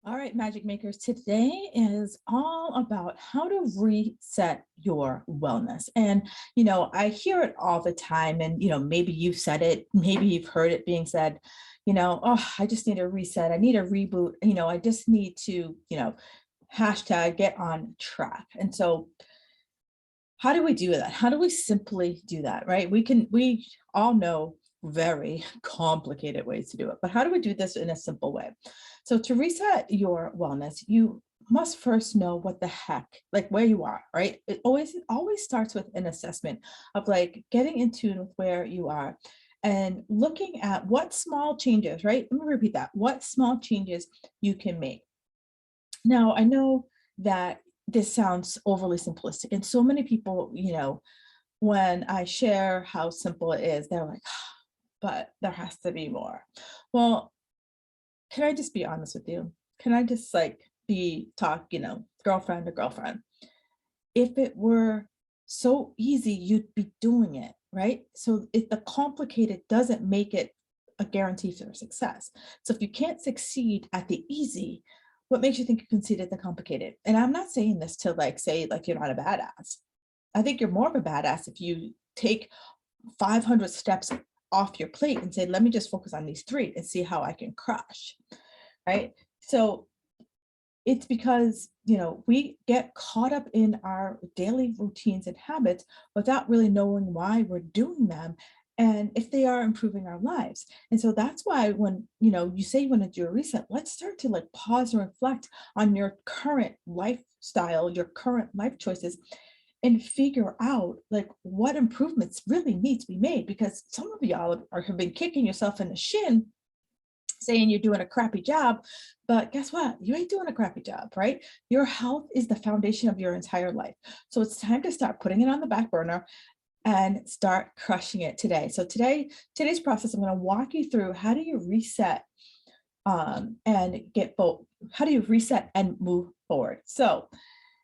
All right, Magic Makers, today is all about how to reset your wellness. And, I hear it all the time. And, maybe you've said it, maybe you've heard it being said, oh, I just need a reset. I need a reboot. I just need to, hashtag get on track. And so, how do we do that? How do we simply do that, right? We all know very complicated ways to do it, but how do we do this in a simple way? So to reset your wellness, you must first know what the heck, like where you are, right? It always starts with an assessment of like getting in tune with where you are and looking at what small changes, right? Let me repeat that. What small changes you can make. Now, I know that this sounds overly simplistic, and so many people, when I share how simple it is, they're like, but there has to be more. Well, can I just be honest with you? Can I just like girlfriend to girlfriend? If it were so easy, you'd be doing it, right? So if the complicated doesn't make it a guarantee for success. So if you can't succeed at the easy, what makes you think you can succeed at the complicated? And I'm not saying this to like say like you're not a badass. I think you're more of a badass if you take 500 steps off your plate and say, let me just focus on these three and see how I can crush, right? So it's because, we get caught up in our daily routines and habits without really knowing why we're doing them and if they are improving our lives. And so that's why when, you say you want to do a reset, let's start to like pause and reflect on your current lifestyle, your current life choices, and figure out like what improvements really need to be made, because some of y'all have been kicking yourself in the shin saying you're doing a crappy job, but guess what? You ain't doing a crappy job, right? Your health is the foundation of your entire life. So it's time to start putting it on the back burner and start crushing it today. So today's process, I'm going to walk you through how do you reset and get both, how do you reset and move forward? So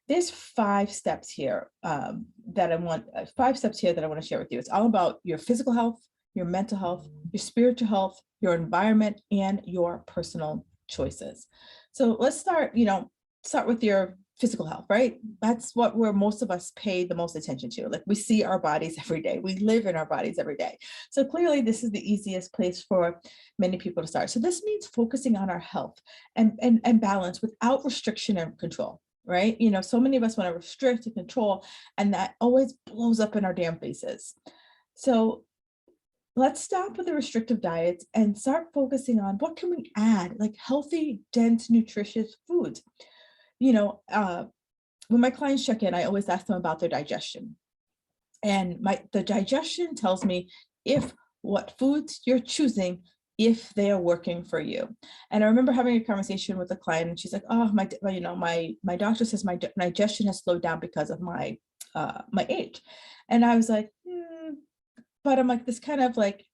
there's 5 steps here that I want, 5 steps here that I want to share with you. It's all about your physical health, your mental health, your spiritual health, your environment, and your personal choices. So let's start with your physical health, right? That's what where most of us pay the most attention to. Like we see our bodies every day. We live in our bodies every day. So clearly this is the easiest place for many people to start. So this means focusing on our health and balance without restriction and control. Right? So many of us want to restrict and control, and that always blows up in our damn faces. So let's stop with the restrictive diets and start focusing on what can we add, like healthy, dense, nutritious foods. You know, uh, when my clients check in, I always ask them about their digestion. And the digestion tells me if what foods you're choosing, if they are working for you. And I remember having a conversation with a client, and she's like, "Oh, my doctor says my digestion has slowed down because of my age." And I was like, but I'm like, this kind of like,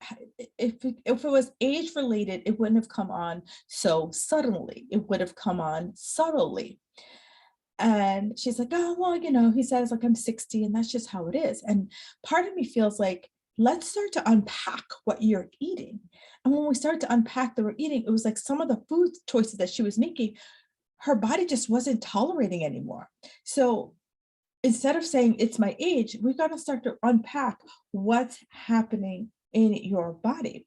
if it was age related, it wouldn't have come on so suddenly. It would have come on subtly. And she's like, oh, well, he says like I'm 60 and that's just how it is. And part of me feels like, let's start to unpack what you're eating. And when we start to unpack that we're eating, it was like some of the food choices that she was making, her body just wasn't tolerating anymore. So instead of saying it's my age, we're going to start to unpack what's happening in your body.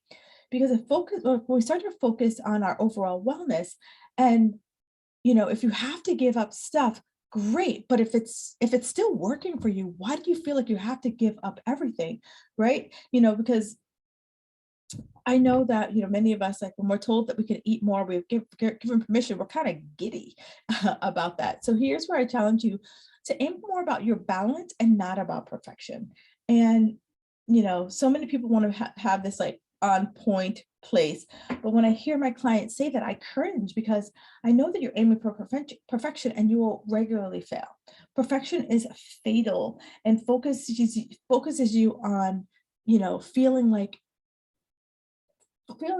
Because when we start to focus on our overall wellness, and if you have to give up stuff, great. But if it's still working for you, why do you feel like you have to give up everything? Right? Because I know that many of us, like when we're told that we can eat more, we've given permission, we're kind of giddy about that. So here's where I challenge you to aim more about your balance and not about perfection. And so many people want to have this like on point place, but when I hear my clients say that, I cringe because I know that you're aiming for perfection and you will regularly fail. Perfection is fatal and focuses you on feeling like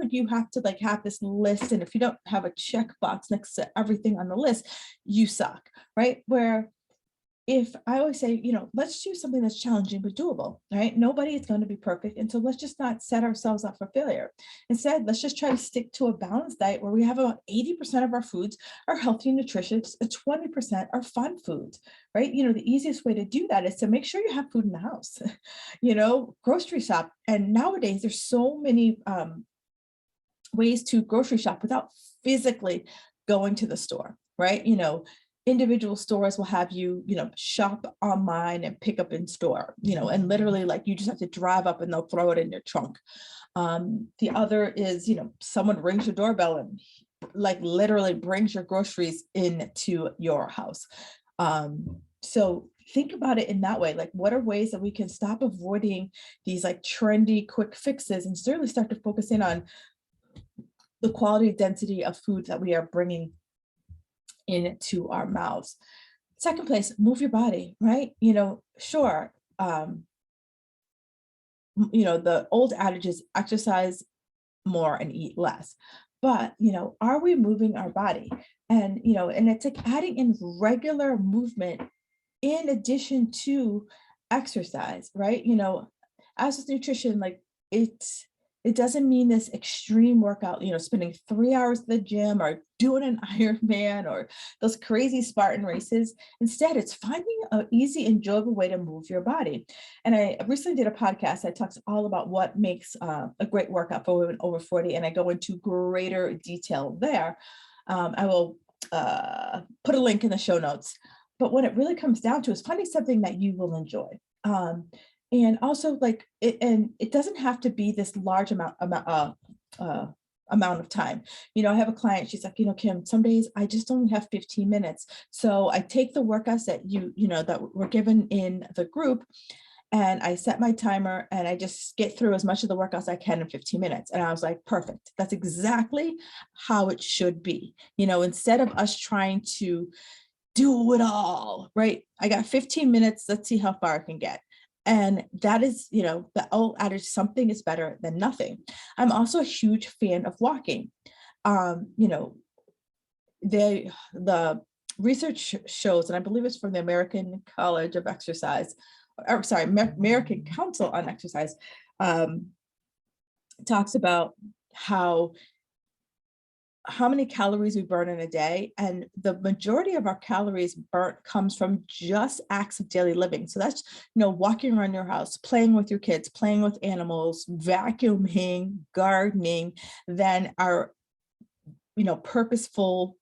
you have to like have this list, and if you don't have a checkbox next to everything on the list, you suck, right? Where if I always say, let's do something that's challenging but doable, right? Nobody is going to be perfect. And so let's just not set ourselves up for failure. Instead, let's just try to stick to a balanced diet where we have about 80% of our foods are healthy and nutritious, and 20% are fun foods, right? The easiest way to do that is to make sure you have food in the house, grocery shop. And nowadays there's so many ways to grocery shop without physically going to the store, right? Individual stores will have you, shop online and pick up in store, and literally like you just have to drive up and they'll throw it in your trunk. The other is, someone rings your doorbell and like literally brings your groceries into your house. So think about it in that way. Like, what are ways that we can stop avoiding these like trendy quick fixes and certainly start to focus in on the quality density of food that we are bringing into our mouths. Second place, move your body, right? Sure. The old adage is exercise more and eat less. But, are we moving our body? And, and it's like adding in regular movement in addition to exercise, right? As with nutrition, like it doesn't mean this extreme workout, spending 3 hours at the gym or doing an Ironman or those crazy Spartan races. Instead, it's finding an easy, enjoyable way to move your body. And I recently did a podcast that talks all about what makes a great workout for women over 40, and I go into greater detail there. I will put a link in the show notes. But what it really comes down to is finding something that you will enjoy. And also like it, and it doesn't have to be this large amount of time. I have a client, she's like, Kim, some days I just only have 15 minutes. So I take the workouts that that were given in the group, and I set my timer and I just get through as much of the workouts I can in 15 minutes. And I was like, perfect. That's exactly how it should be. Instead of us trying to do it all, right? I got 15 minutes. Let's see how far I can get. And that is, the old adage, something is better than nothing. I'm also a huge fan of walking. The research shows, and I believe it's from the American College of Exercise, or sorry, American Council on Exercise, talks about how many calories we burn in a day, and the majority of our calories burnt comes from just acts of daily living. So that's, walking around your house, playing with your kids, playing with animals, vacuuming, gardening, then our, purposeful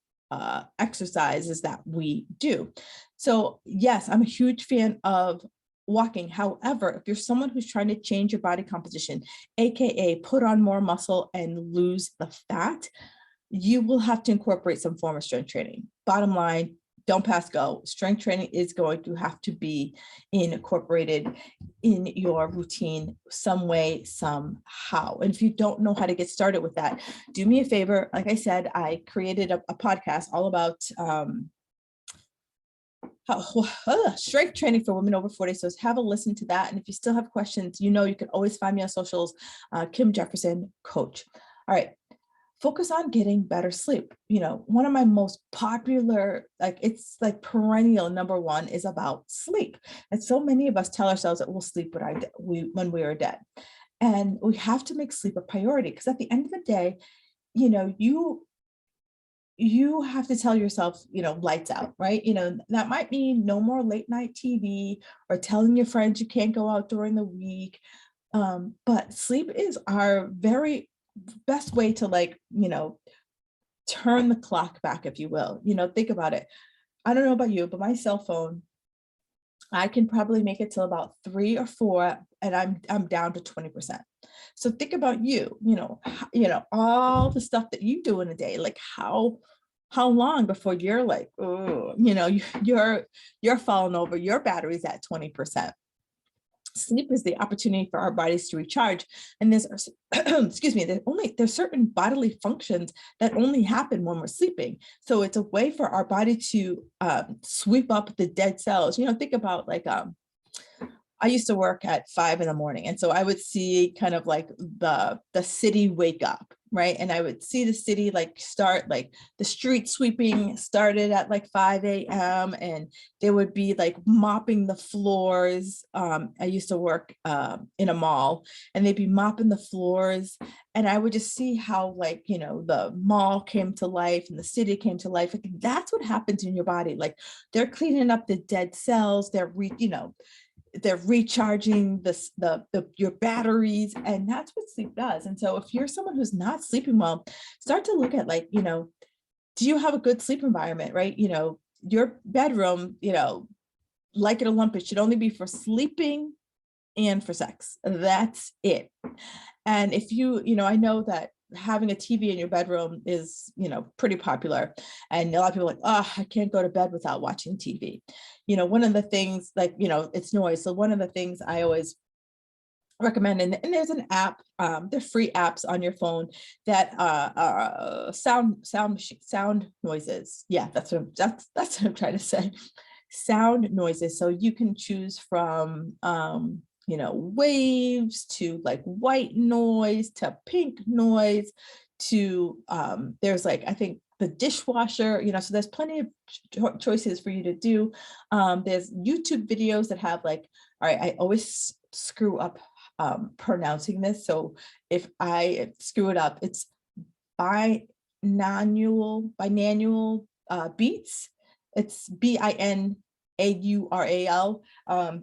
exercises that we do. So yes, I'm a huge fan of walking. However, if you're someone who's trying to change your body composition, AKA put on more muscle and lose the fat, you will have to incorporate some form of strength training. Bottom line, don't pass go. Strength training is going to have to be incorporated in your routine some way, somehow. And if you don't know how to get started with that, do me a favor. Like I said, I created a podcast all about strength training for women over 40. So have a listen to that. And if you still have questions, you can always find me on socials, Kim Jefferson Coach. All right. Focus on getting better sleep. One of my most popular, it's like perennial number one is about sleep. And so many of us tell ourselves that we'll sleep when we are dead. And we have to make sleep a priority, because at the end of the day, you have to tell yourself, lights out, right? That might mean no more late night TV or telling your friends you can't go out during the week. But sleep is our very best way to turn the clock back, if you will. Think about it. I don't know about you, but my cell phone, I can probably make it till about 3 or 4, and I'm down to 20%. So think about all the stuff that you do in a day, like how long before you're like, oh, you're falling over, your battery's at 20%. Sleep is the opportunity for our bodies to recharge. And there's, there's certain bodily functions that only happen when we're sleeping. So it's a way for our body to sweep up the dead cells. Think about I used to work at 5 in the morning. And so I would see kind of like the city wake up, right? And I would see the city like start, like the street sweeping started at like 5 a.m. and they would be like mopping the floors. I used to work in a mall, and they'd be mopping the floors. And I would just see how, like, you know, the mall came to life and the city came to life. Like, that's what happens in your body. Like, they're cleaning up the dead cells. They're recharging your batteries, and that's what sleep does. And so if you're someone who's not sleeping well, start to look at, like, you know, do you have a good sleep environment, right? You know, your bedroom, you know, like it or lump it, should only be for sleeping and for sex. That's it. And if you know, I know that having a TV in your bedroom is, you know, pretty popular. And a lot of people are like, oh, I can't go to bed without watching TV. You know, one of the things, like, you know, it's noise. So one of the things I always recommend, and there's an app, there's free apps on your phone that sound noises. Yeah, that's what I'm trying to say. Sound noises. So you can choose from you know, waves to like white noise to pink noise to there's like, I think the dishwasher, you know, so there's plenty of choices for you to do. There's YouTube videos that have like, all right, I always screw up pronouncing this. So if I screw it up, it's binaural beats. It's BINAURAL.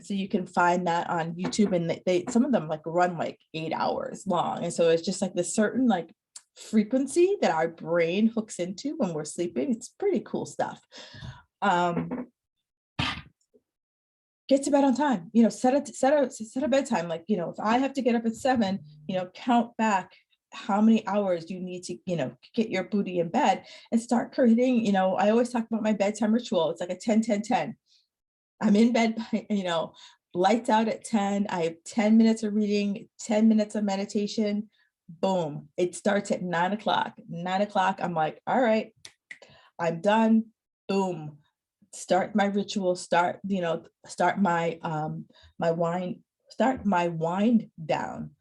So you can find that on YouTube, and they some of them like run like 8 hours long. And so it's just like this certain like frequency that our brain hooks into when we're sleeping. It's pretty cool stuff. Get to bed on time, you know, set a bedtime. Like, you know, if I have to get up at 7, you know, count back how many hours you need to, you know, get your booty in bed, and start creating, you know, I always talk about my bedtime ritual. It's like a 10-10-10. I'm in bed, you know, lights out at 10. I have 10 minutes of reading, 10 minutes of meditation. Boom. It starts at 9 o'clock. 9 o'clock, I'm like, all right, I'm done. Boom. Start my ritual, start my wind down.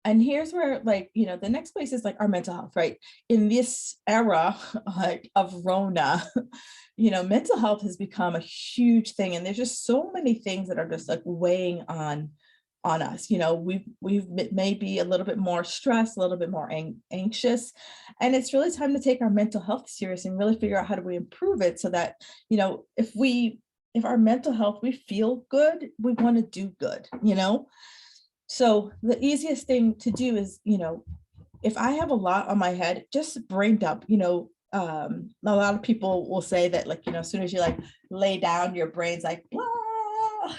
And here's where, like, you know, the next place is like our mental health, right? In this era like of Rona, you know, mental health has become a huge thing. And there's just so many things that are just like weighing on us. You know, we've maybe a little bit more stressed, a little bit more anxious. And it's really time to take our mental health serious and really figure out how do we improve it, so that, you know, if our mental health, we feel good, we want to do good, you know? So the easiest thing to do is, you know, if I have a lot on my head, just brain dump. You know, a lot of people will say that, like, you know, as soon as you like lay down, your brain's like, blah,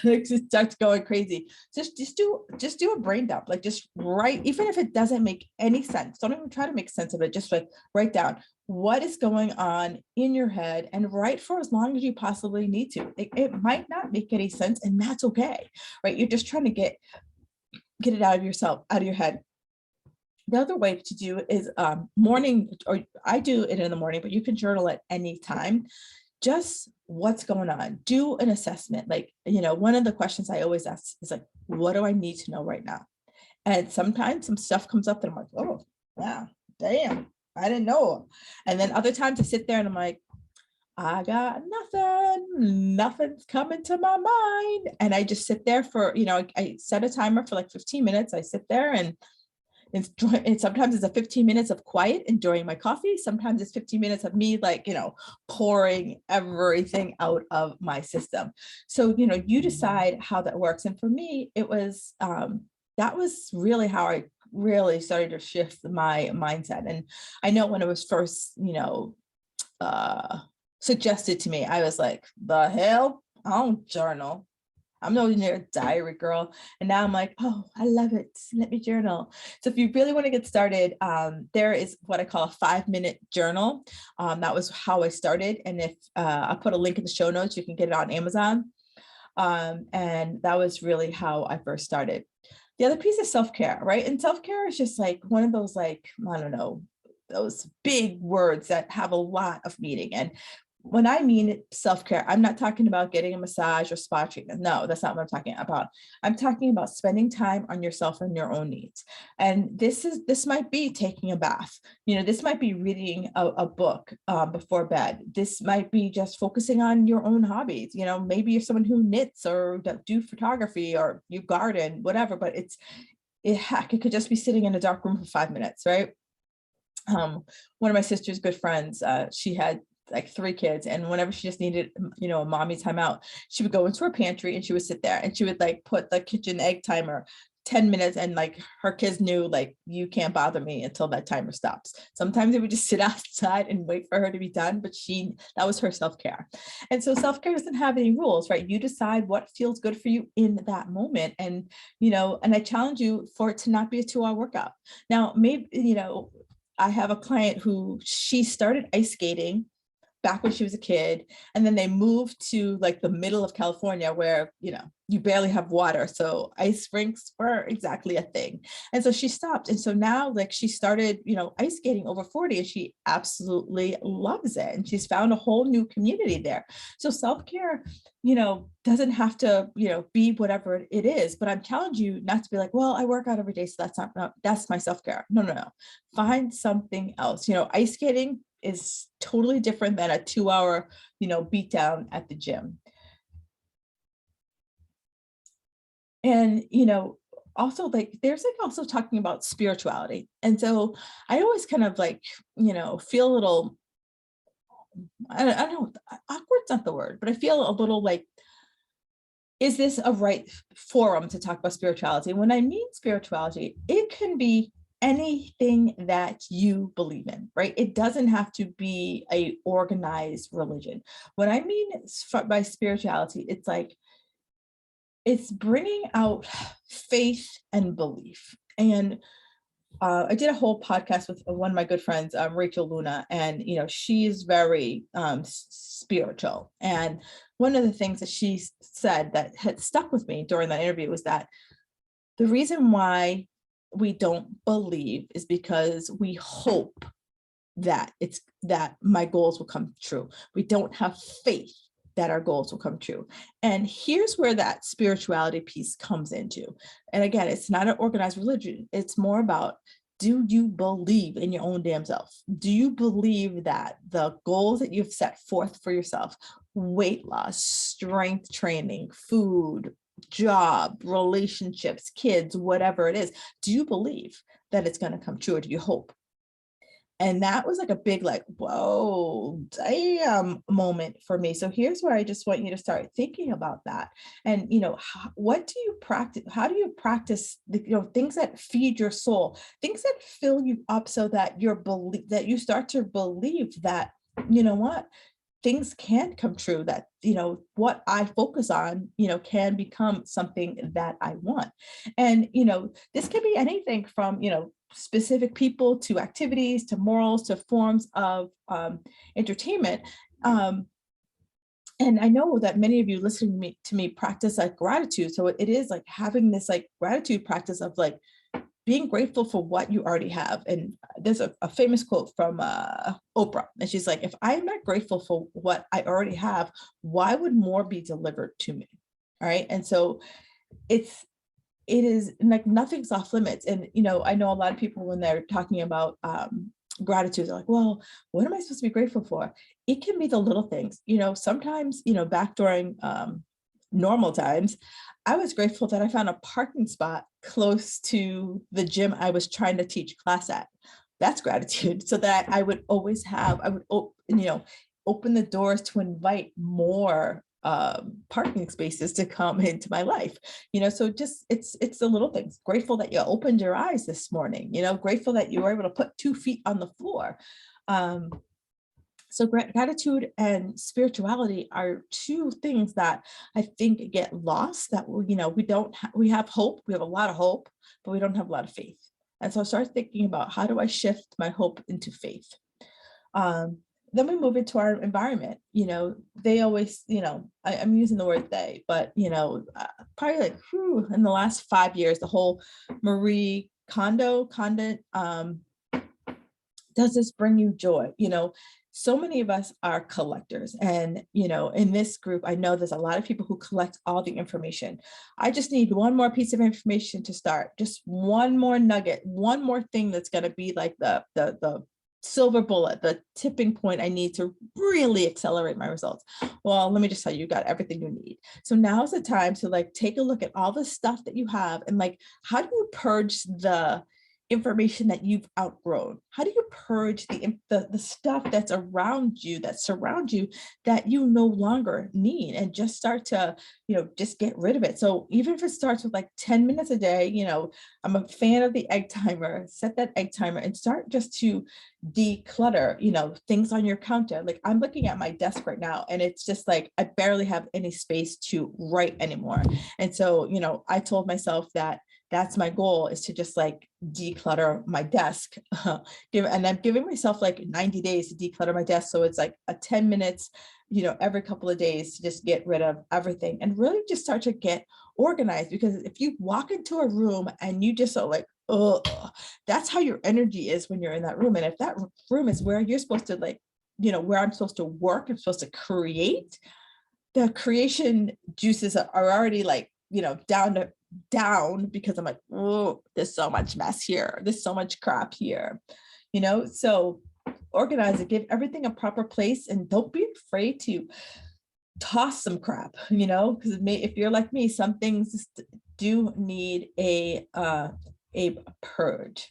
it just starts going crazy. Just do a brain dump. Like, just write, even if it doesn't make any sense. Don't even try to make sense of it. Just like write down what is going on in your head, and write for as long as you possibly need to. It might not make any sense, and that's okay, right? You're just trying to get it out of your head. The other way to do is morning, or I do it in the morning, but you can journal at any time. Just what's going on. Do an assessment. Like, you know, one of the questions I always ask is like, what do I need to know right now? And sometimes some stuff comes up that I'm like, oh, wow, damn, I didn't know. And then other times I sit there and I'm like, I got nothing's coming to my mind. And I just sit there for, you know, I set a timer for like 15 minutes. I sit there, and sometimes it's a 15 minutes of quiet, enjoying my coffee. Sometimes it's 15 minutes of me, like, you know, pouring everything out of my system. So, you know, you decide how that works. And for me, it was, that was really how I really started to shift my mindset. And I know when it was first, you know, suggested to me, I was like, the hell, I don't journal. I'm no near a diary girl. And now I'm like, oh, I love it. Let me journal. So if you really want to get started, there is what I call a 5-minute journal. That was how I started. And if I put a link in the show notes, you can get it on Amazon. And that was really how I first started. The other piece is self-care, right? And self-care is just like one of those, like, I don't know, those big words that have a lot of meaning. And when I mean self-care, I'm not talking about getting a massage or spa treatment. No, that's not what I'm talking about. I'm talking about spending time on yourself and your own needs. And this might be taking a bath. This might be reading a book before bed. This might be just focusing on your own hobbies. Maybe you're someone who knits or do photography or you garden, whatever, but it could just be sitting in a dark room for 5 minutes, right? One of my sister's good friends, she had like 3 kids, and whenever she just needed, a mommy time out, she would go into her pantry and she would sit there and she would like put the kitchen egg timer 10 minutes, and like her kids knew, like, you can't bother me until that timer stops. Sometimes they would just sit outside and wait for her to be done, but that was her self-care. And so self-care doesn't have any rules, right? You decide what feels good for you in that moment. And and I challenge you for it to not be a 2-hour workout. Now, maybe I have a client who she started ice skating back when she was a kid, and then they moved to like the middle of California where you barely have water, so ice rinks were exactly a thing. And so she stopped, and so now like she started ice skating over 40, and she absolutely loves it, and she's found a whole new community there. So self-care doesn't have to be whatever it is, but I'm challenging you not to be like, well, I work out every day, so that's my self-care. No. Find something else. Ice skating is totally different than a 2-hour beat down at the gym. And also, like, there's like also talking about spirituality. And so I always kind of like feel a little, I don't know, awkward's not the word, but I feel a little like, is this a right forum to talk about spirituality? When I mean spirituality, it can be anything that you believe in, right? It doesn't have to be a organized religion. What I mean by spirituality, it's like, it's bringing out faith and belief. And I did a whole podcast with one of my good friends, Rachel Luna, and she is very spiritual. And one of the things that she said that had stuck with me during that interview was that the reason why we don't believe is because we hope that my goals will come true. We don't have faith that our goals will come true. And here's where that spirituality piece comes into. And again, it's not an organized religion. It's more about, do you believe in your own damn self? Do you believe that the goals that you've set forth for yourself, weight loss, strength training, food, job, relationships, kids, whatever it is, do you believe that it's going to come true, or do you hope? And that was like a big, like, whoa, damn moment for me. So here's where I just want you to start thinking about that. And, what do you practice? How do you practice the, things that feed your soul, things that fill you up so that you start to believe that, what, things can come true, that, what I focus on, can become something that I want. And, this can be anything from, specific people to activities to morals to forms of entertainment. And I know that many of you listening to me practice like gratitude. So it is like having this like gratitude practice of like being grateful for what you already have. And there's a famous quote from Oprah, and she's like, if I'm not grateful for what I already have, why would more be delivered to me? All right. And so it is like nothing's off limits. And, I know a lot of people when they're talking about gratitude, they're like, well, what am I supposed to be grateful for? It can be the little things, sometimes, back during normal times, I was grateful that I found a parking spot close to the gym I was trying to teach class at. That's gratitude. So that I would always open the doors to invite more parking spaces to come into my life. So just it's the little things. Grateful that you opened your eyes this morning, grateful that you were able to put 2 feet on the floor. So gratitude and spirituality are 2 things that I think get lost, that we have hope, we have a lot of hope, but we don't have a lot of faith. And so I started thinking about, how do I shift my hope into faith? Then we move into our environment. They always, I'm using the word they, but, probably like in the last 5 years, the whole Marie Kondo Does this bring you joy? So many of us are collectors. And, in this group, I know there's a lot of people who collect all the information. I just need one more piece of information to start, just one more nugget, one more thing that's going to be like the silver bullet, the tipping point I need to really accelerate my results. Well, let me just tell you, you got everything you need. So now's the time to like take a look at all the stuff that you have and like, how do you purge the information that you've outgrown? How do you purge the stuff that's around you, that surrounds you, that you no longer need, and just start to, just get rid of it? So even if it starts with like 10 minutes a day, I'm a fan of the egg timer. Set that egg timer and start just to declutter, things on your counter. Like I'm looking at my desk right now and it's just like I barely have any space to write anymore. And so, I told myself that that's my goal, is to just like declutter my desk. And I'm giving myself like 90 days to declutter my desk. So it's like a 10 minutes, every couple of days to just get rid of everything and really just start to get organized. Because if you walk into a room and you just are like, oh, that's how your energy is when you're in that room. And if that room is where you're supposed to like, where I'm supposed to work, I'm supposed to create, the creation juices are already like, down because I'm like, oh, there's so much mess here. There's so much crap here, so organize it, give everything a proper place, and don't be afraid to toss some crap, because if you're like me, some things do need a purge.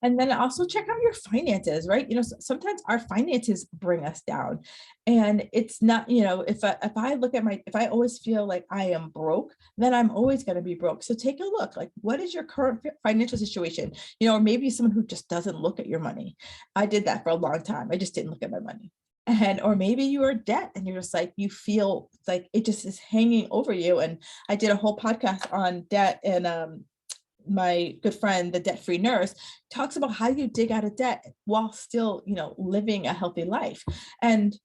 And then also check out your finances, right? Sometimes our finances bring us down, and it's not, if I look at if I always feel like I am broke, then I'm always going to be broke. So take a look, like, what is your current financial situation? Or maybe someone who just doesn't look at your money. I did that for a long time. I just didn't look at my money. Or maybe you are debt and you're just like, you feel like it just is hanging over you. And I did a whole podcast on debt, and my good friend, the debt-free nurse, talks about how you dig out of debt while still, living a healthy life. And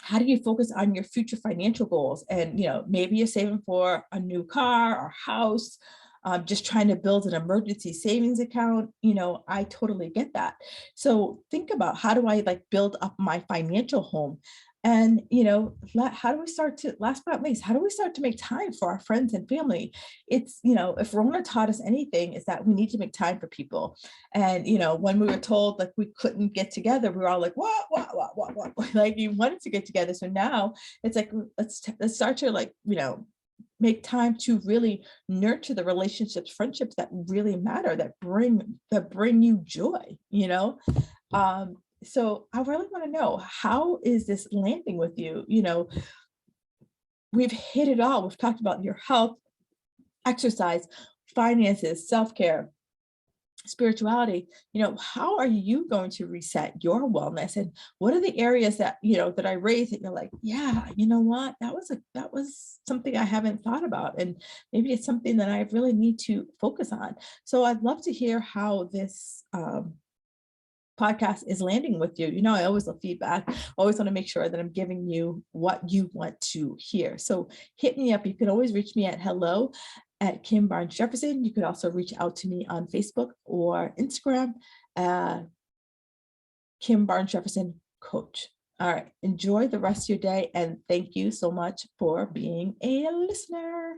how do you focus on your future financial goals? And, maybe you're saving for a new car or house, just trying to build an emergency savings account. I totally get that. So think about, how do I like build up my financial home? And, how do we start to, last but not least, how do we start to make time for our friends and family? It's, if Rona taught us anything, is that we need to make time for people. And, when we were told like we couldn't get together, we were all like, what? Like, you wanted to get together. So now it's like, let's start to like, make time to really nurture the relationships, friendships that really matter, that bring you joy, So I really want to know, how is this landing with you? We've hit it all. We've talked about your health, exercise, finances, self-care, spirituality. How are you going to reset your wellness? And what are the areas that, that I raised that you're like, yeah, you know what, that was something I haven't thought about. And maybe it's something that I really need to focus on. So I'd love to hear how this, podcast is landing with you. I always love feedback. I always want to make sure that I'm giving you what you want to hear. So hit me up. You can always reach me at hello@Kim Barnes Jefferson. You could also reach out to me on Facebook or Instagram, Kim Barnes Jefferson Coach. All right. Enjoy the rest of your day. And thank you so much for being a listener.